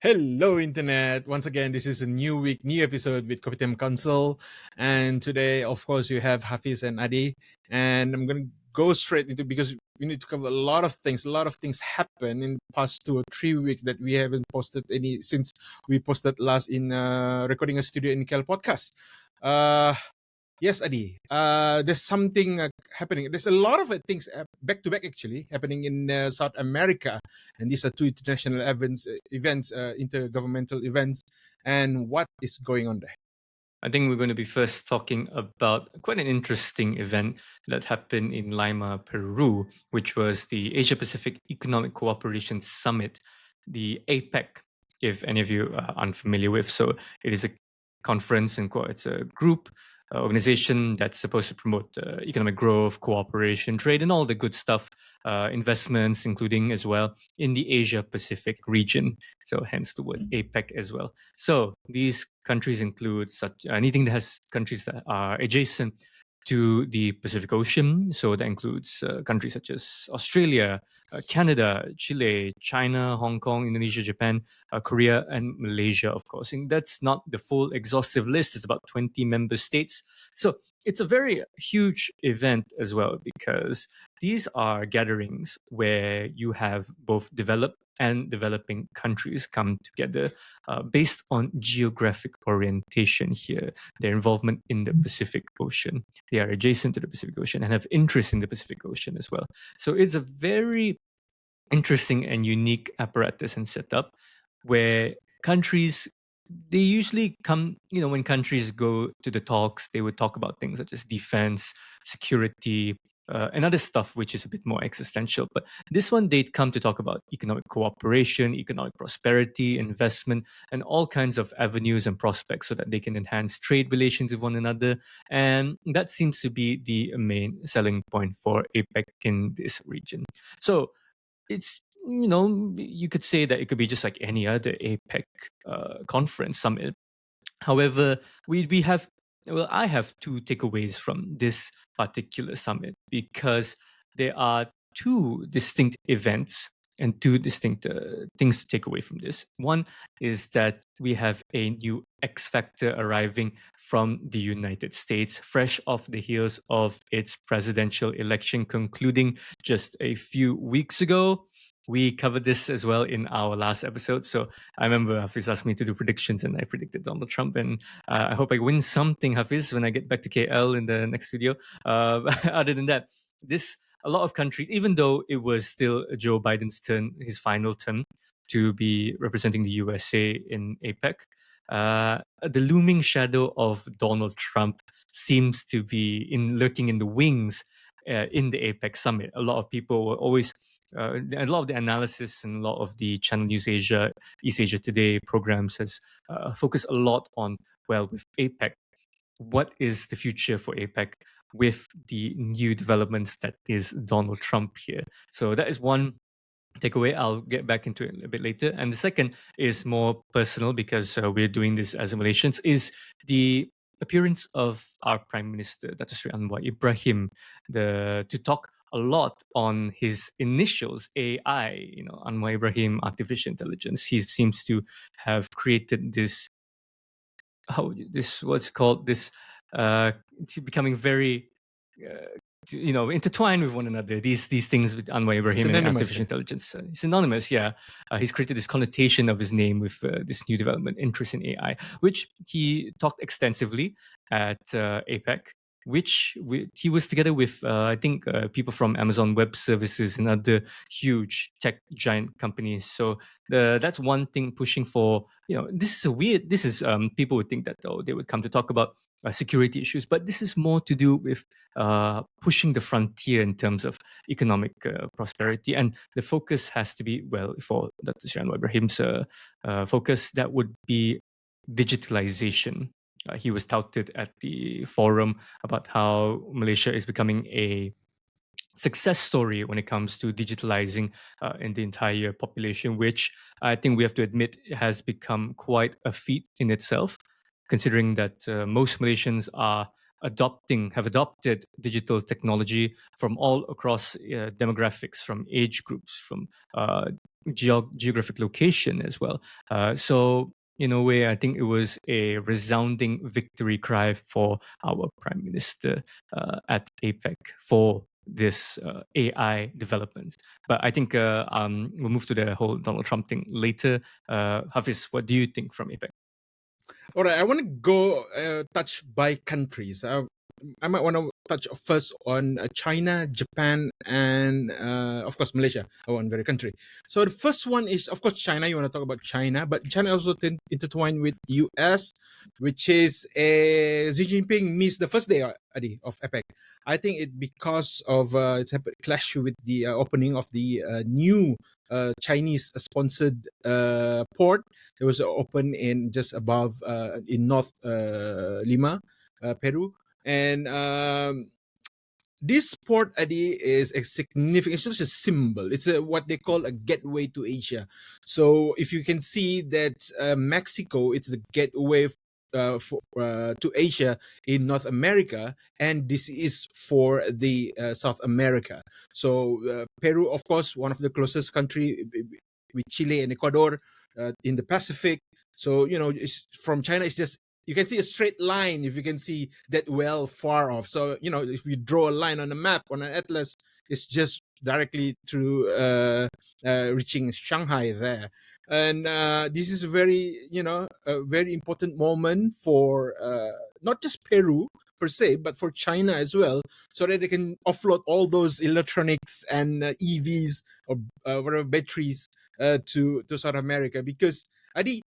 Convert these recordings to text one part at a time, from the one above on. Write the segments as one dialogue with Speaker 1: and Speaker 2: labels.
Speaker 1: Hello, Internet. Once again, this is a new week, new episode with Kopitem Council. And today, of course, you have Hafiz and Adi. And I'm going to go straight into because we need to cover a lot of things. A lot of things happen in the past 2 or 3 weeks that we haven't posted any since we posted last in Recording a Studio in Kel podcast. Yes, Adi. There's something happening. There's a lot of things back to back actually happening in South America, and these are two international events, intergovernmental events. And what is going on there?
Speaker 2: I think we're going to be first talking about quite an interesting event that happened in Lima, Peru, which was the Asia Pacific Economic Cooperation Summit, the APEC, if any of you are unfamiliar with. So it is a conference and it's a group organization that's supposed to promote economic growth, cooperation, trade, and all the good stuff, investments, including as well in the Asia Pacific region. So hence the word APEC as well. So these countries include anything that has countries that are adjacent to the Pacific Ocean. So that includes countries such as Australia, Canada, Chile, China, Hong Kong, Indonesia, Japan, Korea, and Malaysia, of course. And that's not the full exhaustive list. It's about 20 member states. So it's a very huge event as well, because these are gatherings where you have both developed and developing countries come together based on geographic orientation here, their involvement in the Pacific Ocean. They are adjacent to the Pacific Ocean and have interest in the Pacific Ocean as well. So it's a very interesting and unique apparatus and setup where countries, they usually come, when countries go to the talks, they would talk about things such as defense, security, and other stuff, which is a bit more existential. But this one, they'd come to talk about economic cooperation, economic prosperity, investment, and all kinds of avenues and prospects so that they can enhance trade relations with one another. And that seems to be the main selling point for APEC in this region. So it's, you could say that it could be just like any other APEC conference summit. However, I have two takeaways from this particular summit, because there are two distinct events and two distinct things to take away from this. One is that we have a new X factor arriving from the United States, fresh off the heels of its presidential election concluding just a few weeks ago. We covered this as well in our last episode. So I remember Hafiz asked me to do predictions, and I predicted Donald Trump. And I hope I win something, Hafiz, when I get back to KL in the next studio. Other than that, a lot of countries, even though it was still Joe Biden's turn, his final turn to be representing the USA in APEC, the looming shadow of Donald Trump seems to be lurking in the wings in the APEC summit. A lot of people were always, a lot of the analysis and a lot of the Channel News Asia, East Asia Today programs has focused a lot on, with APEC, what is the future for APEC with the new developments that is Donald Trump here. So that is one takeaway. I'll get back into it a bit later. And the second is more personal, because we're doing this as Malaysians, is the appearance of our Prime Minister, Dr. Sri Anwar Ibrahim, to talk a lot on his initials, AI, Anwar Ibrahim, artificial intelligence. He seems to have created this, it's becoming very, intertwined with one another. These things with Anwar Ibrahim and artificial intelligence. Synonymous, yeah. He's created this connotation of his name with this new development, interest in AI, which he talked extensively at APEC, which he was together with, I think, people from Amazon Web Services and other huge tech giant companies. So that's one thing pushing for, people would think that, they would come to talk about security issues, but this is more to do with pushing the frontier in terms of economic prosperity. And the focus has to be, for Dr. Sri Anwar Ibrahim's focus, that would be digitalization. He was touted at the forum about how Malaysia is becoming a success story when it comes to digitalizing in the entire population, which I think we have to admit has become quite a feat in itself, considering that most Malaysians have adopted digital technology from all across demographics, from age groups, from geographic location as well. So in a way, I think it was a resounding victory cry for our Prime Minister at APEC for this AI development. But I think we'll move to the whole Donald Trump thing later. Hafiz, what do you think from APEC?
Speaker 1: All right, I want to go touch by countries. I might want to touch first on China, Japan, and of course Malaysia. One very country. So the first one is of course China. You want to talk about China, but China also intertwined with US, which is Xi Jinping missed the first day Adi, of APEC. I think it because of it's a clash with the opening of the new Chinese sponsored port. It was open in just above in North Lima, Peru, and this port Adi is a significant. It's just a symbol. It's what they call a gateway to Asia. So if you can see that Mexico, it's the gateway to Asia in North America, and this is for the South America. So Peru, of course, one of the closest country with Chile and Ecuador in the Pacific. So it's, from China, it's just you can see a straight line if you can see that well far off. So if you draw a line on a map on an atlas, it's just directly through reaching Shanghai there. And this is a very important moment for not just Peru per se, but for China as well, so that they can offload all those electronics and EVs or whatever batteries to South America, because Adi,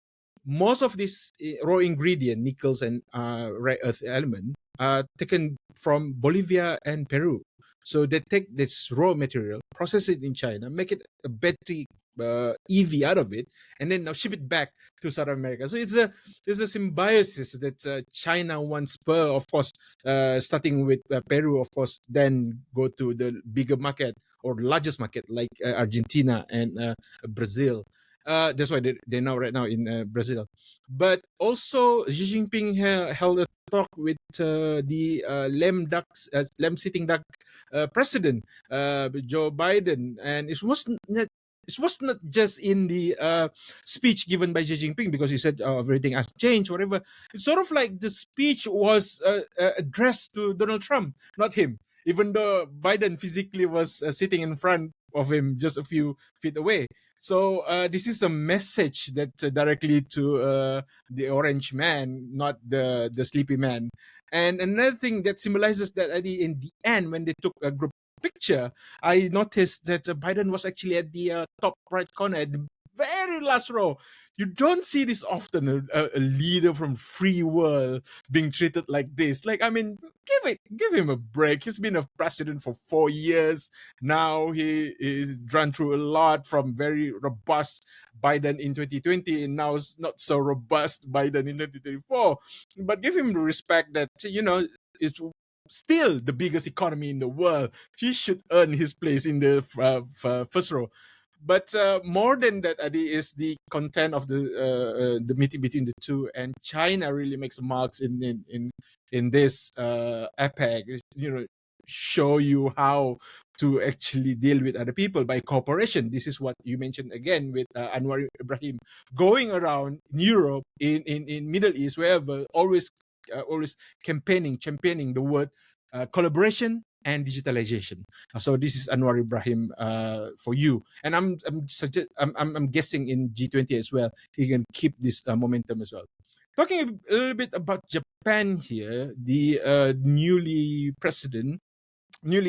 Speaker 1: most of this raw ingredient, nickels and rare earth element, are taken from Bolivia and Peru. So they take this raw material, process it in China, make it a battery EV out of it, and then now ship it back to South America. So there's a symbiosis that China wants, of course, starting with Peru, of course, then go to the bigger market or largest market like Argentina and Brazil. That's why they're now right now in Brazil. But also Xi Jinping held a talk with the lame sitting duck president Joe Biden, and it was not just in the speech given by Xi Jinping, because he said everything has changed, whatever. It's sort of like the speech was addressed to Donald Trump, not him. Even though Biden physically was sitting in front of him just a few feet away. So this is a message that directly to the orange man, not the sleepy man. And another thing that symbolizes that in the end, when they took a group picture, I noticed that Biden was actually at the top right corner, at the very last row. You don't see this often, a leader from free world being treated like this. Like, I mean, give him a break. He's been a president for 4 years now. He is run through a lot, from very robust Biden in 2020 and now not so robust Biden in 2024. But give him the respect that it's still the biggest economy in the world. He should earn his place in the first row. But more than that, Adi, is the content of the meeting between the two, and China really makes marks in this APEC. Show you how to actually deal with other people by cooperation. This is what you mentioned again with Anwar Ibrahim going around Europe, in Middle East, wherever, always championing the word collaboration and digitalization. So this is Anwar Ibrahim for you, and I'm guessing in G20 as well, he can keep this momentum as well. Talking a little bit about Japan here, the newly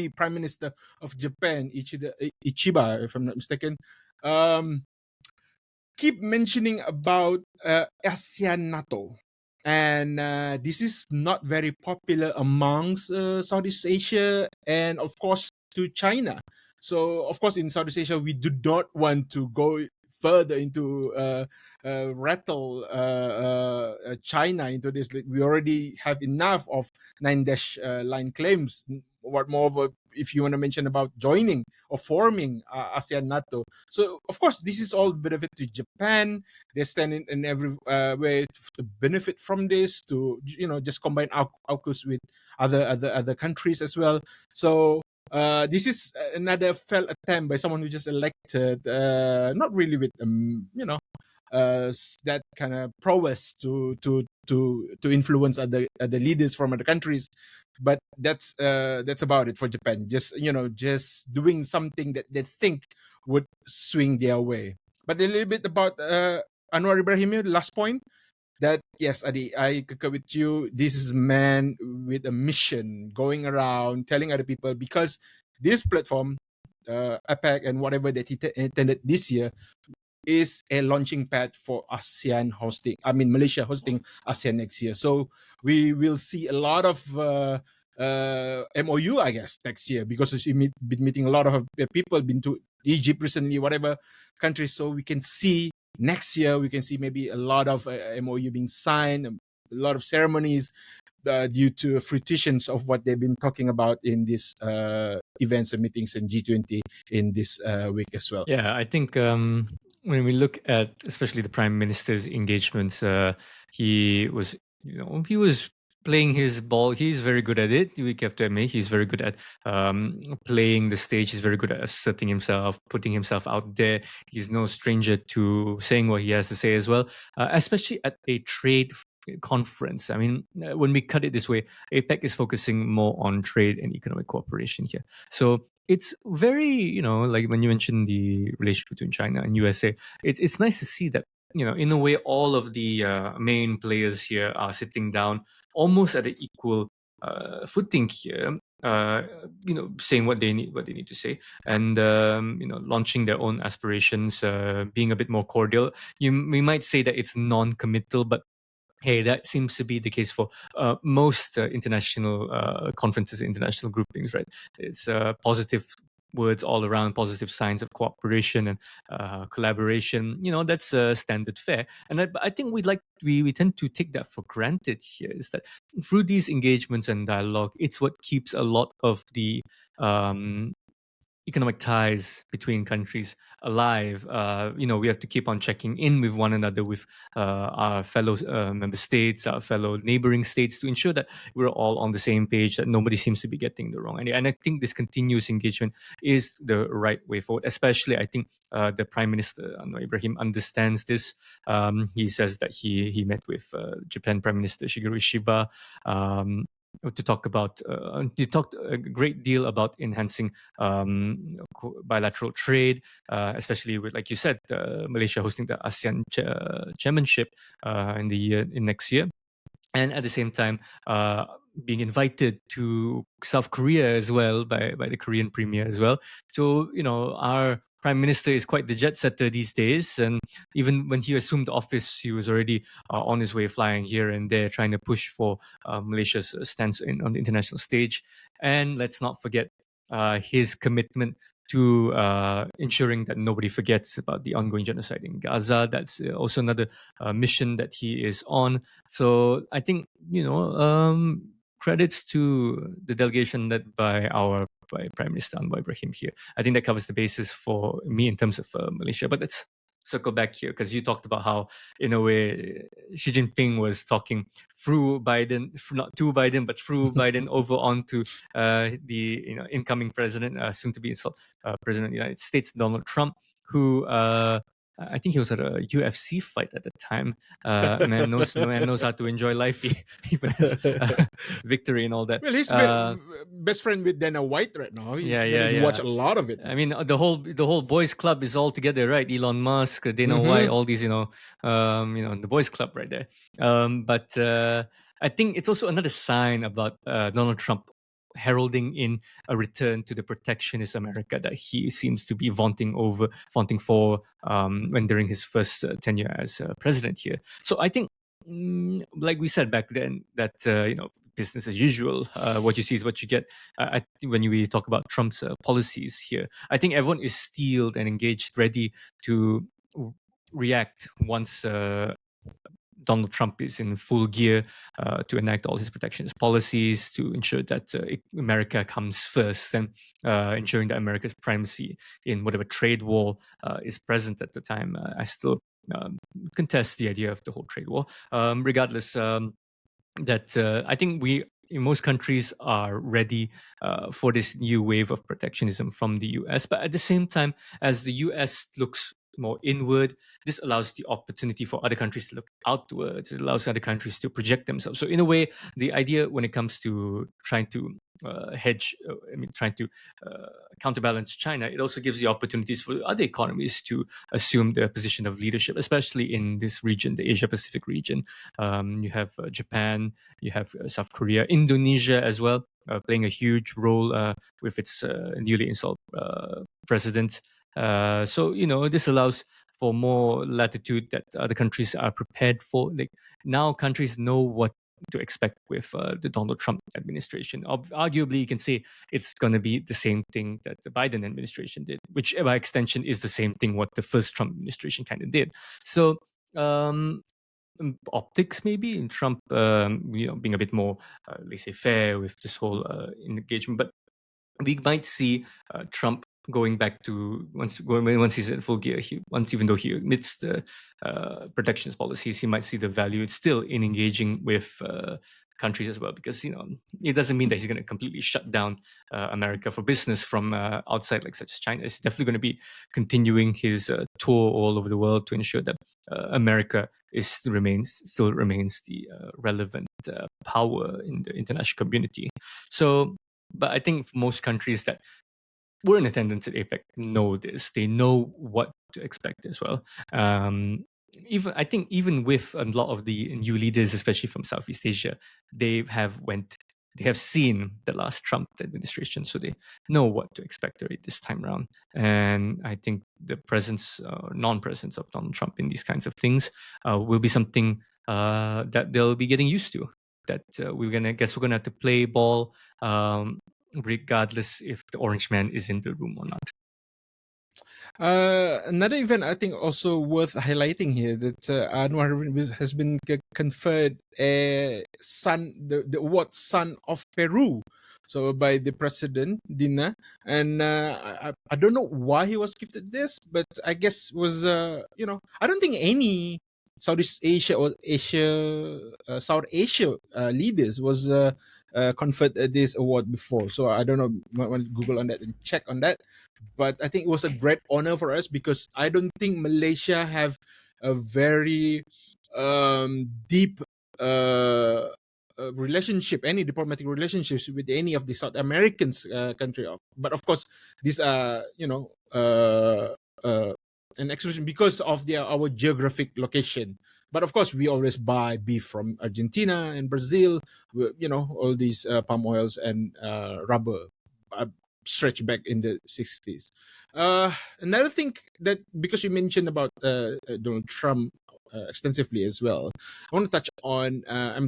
Speaker 1: Prime Minister of Japan, Ichiba, if I'm not mistaken, keep mentioning about ASEAN NATO. And this is not very popular amongst Southeast Asia and, of course, to China. So, of course, in Southeast Asia, we do not want to go further into rattle China into this. We already have enough of 9-line claims. What more of if you want to mention about joining or forming ASEAN NATO. So, of course, this is all benefit to Japan. They stand in every way to benefit from this, to just combine AUKUS with other countries as well. So this is another failed attempt by someone who just elected, not really with that kind of prowess to influence other leaders from other countries. But that's about it for Japan. Just just doing something that they think would swing their way. But a little bit about Anwar Ibrahim here, last point. That yes, Adi, I concur with you. This is a man with a mission, going around telling other people, because this platform, APEC and whatever that he attended this year, is a launching pad for ASEAN hosting. I mean, Malaysia hosting ASEAN next year. So we will see a lot of MOU, I guess, next year, because we've been meeting a lot of people, been to Egypt recently, whatever countries. So we can see next year, we can see maybe a lot of MOU being signed, a lot of ceremonies due to fruitions of what they've been talking about in these events and meetings in G20 in this week as well.
Speaker 2: Yeah, I think when we look at especially the Prime Minister's engagements, he was playing his ball. He's very good at it. We have to admit, he's very good at playing the stage. He's very good at asserting himself, putting himself out there. He's no stranger to saying what he has to say as well, especially at a trade conference. I mean, when we cut it this way, APEC is focusing more on trade and economic cooperation here. So it's very, like when you mentioned the relationship between China and USA, it's nice to see that, in a way, all of the main players here are sitting down almost at an equal footing here, saying what they need to say, and launching their own aspirations, being a bit more cordial. We might say that it's non-committal, but hey, that seems to be the case for most international conferences, international groupings, right? It's positive words all around, positive signs of cooperation and collaboration. That's standard fare. And I think we tend to take that for granted here, is that through these engagements and dialogue, it's what keeps a lot of the economic ties between countries alive. We have to keep on checking in with one another, with our fellow member states, our fellow neighboring states, to ensure that we're all on the same page, that nobody seems to be getting the wrong. And I think this continuous engagement is the right way forward. Especially, I think the Prime Minister Anwar Ibrahim understands this. He says that he met with Japan Prime Minister Shigeru Ishiba, to talk about, he talked a great deal about enhancing bilateral trade, especially with, like you said, Malaysia hosting the ASEAN chairmanship in next year. And at the same time, being invited to South Korea as well by the Korean premier as well. So, our Prime Minister is quite the jet setter these days. And even when he assumed office, he was already on his way, flying here and there, trying to push for Malaysia's stance on the international stage. And let's not forget his commitment to ensuring that nobody forgets about the ongoing genocide in Gaza. That's also another mission that he is on. So I think, credits to the delegation led by Prime Minister Anwar Ibrahim here. I think that covers the basis for me in terms of Malaysia. But let's circle back here, because you talked about how, in a way, Xi Jinping was talking through Biden, not to Biden, but through Biden over onto the incoming president, soon to be President of the United States, Donald Trump, who I think he was at a UFC fight at the time. Man knows how to enjoy life, even as victory and all that.
Speaker 1: Well, he's best friend with Dana White right now. He's gonna watch a lot of it.
Speaker 2: I mean, the whole boys club is all together, right? Elon Musk, Dana White, all these, the boys club right there. But I think it's also another sign about Donald Trump heralding in a return to the protectionist America that he seems to be vaunting for when during his first tenure as president here. So I think, like we said back then, that business as usual. What you see is what you get. When we talk about Trump's policies here, I think everyone is steeled and engaged, ready to react once Donald Trump is in full gear to enact all his protectionist policies, to ensure that America comes first, and ensuring that America's primacy in whatever trade war is present at the time. I still contest the idea of the whole trade war. Regardless, that I think we most countries are ready for this new wave of protectionism from the US. But at the same time, as the US looks more inward, this allows the opportunity for other countries to look outwards. It allows other countries to project themselves. So in a way, the idea when it comes to trying to trying to counterbalance China, it also gives the opportunities for other economies to assume the position of leadership, especially in this region, the Asia Pacific region. You have Japan, you have South Korea, Indonesia as well, playing a huge role with its newly installed president. So this allows for more latitude that other countries are prepared for. Like now, countries know what to expect with the Donald Trump administration. Arguably, you can say it's going to be the same thing that the Biden administration did, which by extension is the same thing what the first Trump administration kind of did. So optics maybe in Trump, being a bit more, let's say, fair with this whole engagement, but we might see Trump going back to once he's in full gear. Even though he admits the protectionist policies, he might see the value still in engaging with countries as well, because it doesn't mean that he's going to completely shut down America for business from outside, like such as China. He's definitely going to be continuing his tour all over the world to ensure that America still remains the relevant power in the international community. So, but I think most countries that were in attendance at APEC know this. They know what to expect as well. Even with a lot of the new leaders, especially from Southeast Asia, they have seen the last Trump administration, so they know what to expect already this time around. And I think the presence or non-presence of Donald Trump in these kinds of things will be something that they'll be getting used to. That we're gonna have to play ball, regardless if the Orange Man is in the room or not.
Speaker 1: Another event I think also worth highlighting here that Anwar has been conferred a the award Son of Peru, so by the president Dina, and I don't know why he was gifted this, but I guess was I don't think any Southeast Asia or South Asia leaders was conferred this award before, so I don't know. Might want to Google on that and check on that. But I think it was a great honor for us because I don't think Malaysia have a very deep relationship, any diplomatic relationships with any of the South Americans country. But of course, these are an expression because of our geographic location. But of course, we always buy beef from Argentina and Brazil. All these palm oils and rubber. Stretch back in the 60s. Another thing that, because you mentioned about Donald Trump extensively as well, I want to touch on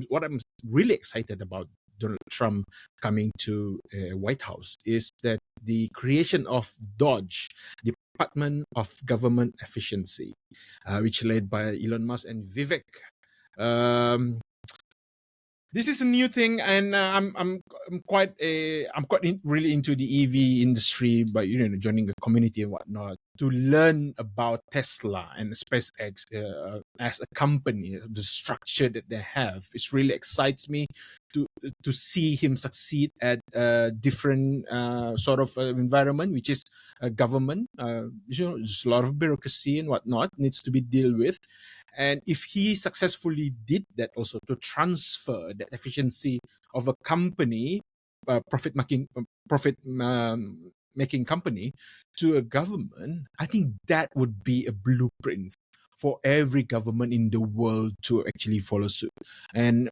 Speaker 1: what I'm really excited about Donald Trump coming to White House is that the creation of DOGE, Department of Government Efficiency, which led by Elon Musk and Vivek. This is a new thing, and I'm quite really into the EV industry, but joining the community and whatnot to learn about Tesla and SpaceX as a company, the structure that they have. It really excites me to see him succeed at a different sort of environment, which is a government. There's a lot of bureaucracy and whatnot needs to be dealt with. And if he successfully did that also to transfer the efficiency of a company, profit making company to a government, I think that would be a blueprint for every government in the world to actually follow suit. And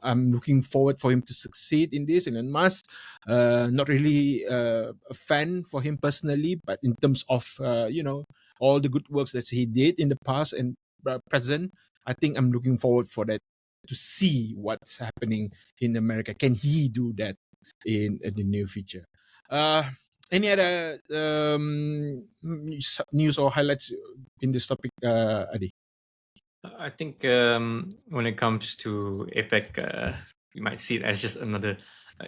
Speaker 1: I'm looking forward for him to succeed in this. Elon Musk, not really a fan for him personally, but in terms of all the good works that he did in the past and present, I think I'm looking forward for that to see what's happening in America. Can he do that in the near future? Any other news or highlights in this topic, Adi?
Speaker 2: I think when it comes to APEC, you might see it as just another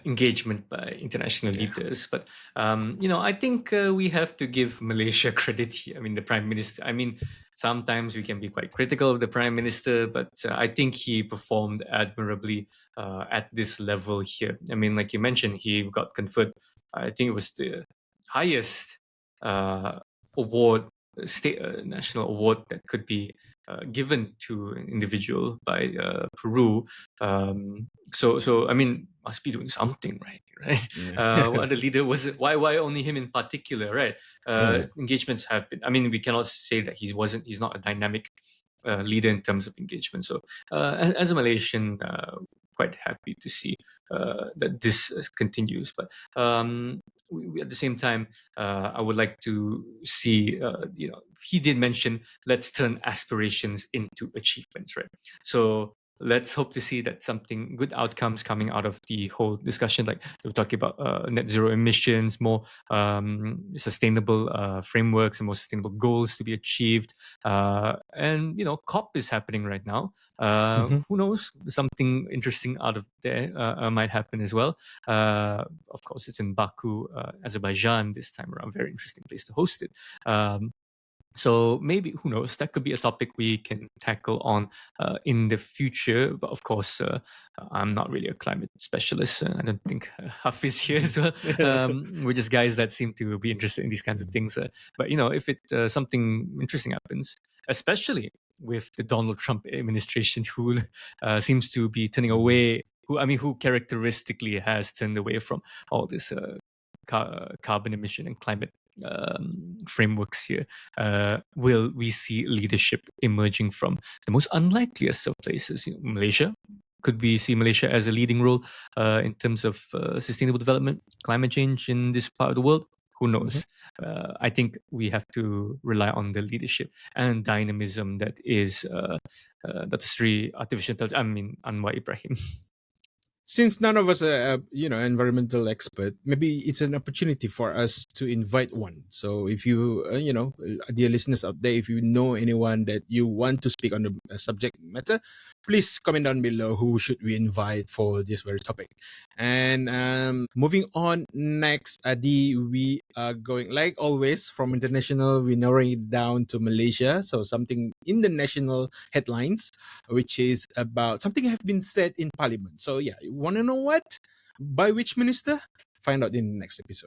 Speaker 2: engagement by international
Speaker 1: Yeah.
Speaker 2: leaders. But I think we have to give Malaysia credit here. I mean, the Prime Minister. I mean, sometimes we can be quite critical of the Prime Minister, but I think he performed admirably at this level here. I mean, like you mentioned, he got conferred. I think it was the highest award, state national award that could be given to an individual by Peru. So I mean, must be doing something right, right?
Speaker 1: Yeah.
Speaker 2: What other leader was it? Why only him in particular, right?
Speaker 1: Mm.
Speaker 2: Engagements have been. I mean, we cannot say that he's not a dynamic leader in terms of engagement. So as a Malaysian, quite happy to see that this continues. But at the same time, I would like to see, he did mention, let's turn aspirations into achievements, right? So let's hope to see that something good outcomes coming out of the whole discussion. Like they were talking about net zero emissions, more sustainable frameworks and more sustainable goals to be achieved. And COP is happening right now.
Speaker 1: Mhm.
Speaker 2: Who knows? Something interesting out of there might happen as well. Of course, it's in Baku, Azerbaijan this time around. Very interesting place to host it. So maybe, who knows, that could be a topic we can tackle on in the future. But of course, I'm not really a climate specialist. I don't think Hafiz here as well. We're just guys that seem to be interested in these kinds of things. But if it something interesting happens, especially with the Donald Trump administration, who seems to be turning away, who characteristically has turned away from all this carbon emission and climate frameworks here, will we see leadership emerging from the most unlikeliest of places? Malaysia. Could we see Malaysia as a leading role in terms of sustainable development, climate change in this part of the world? Who knows? I think we have to rely on the leadership and dynamism that is Dr. Sri Anwar Ibrahim.
Speaker 1: Since none of us are environmental expert, maybe it's an opportunity for us to invite one. So if you dear listeners out there, if you know anyone that you want to speak on the subject matter, please comment down below who should we invite for this very topic. And moving on next, Adi, we are going, like always, from international, we're narrowing it down to Malaysia. So something in the national headlines, which is about something have been said in Parliament. So yeah, you want to know what? By which minister? Find out in the next episode.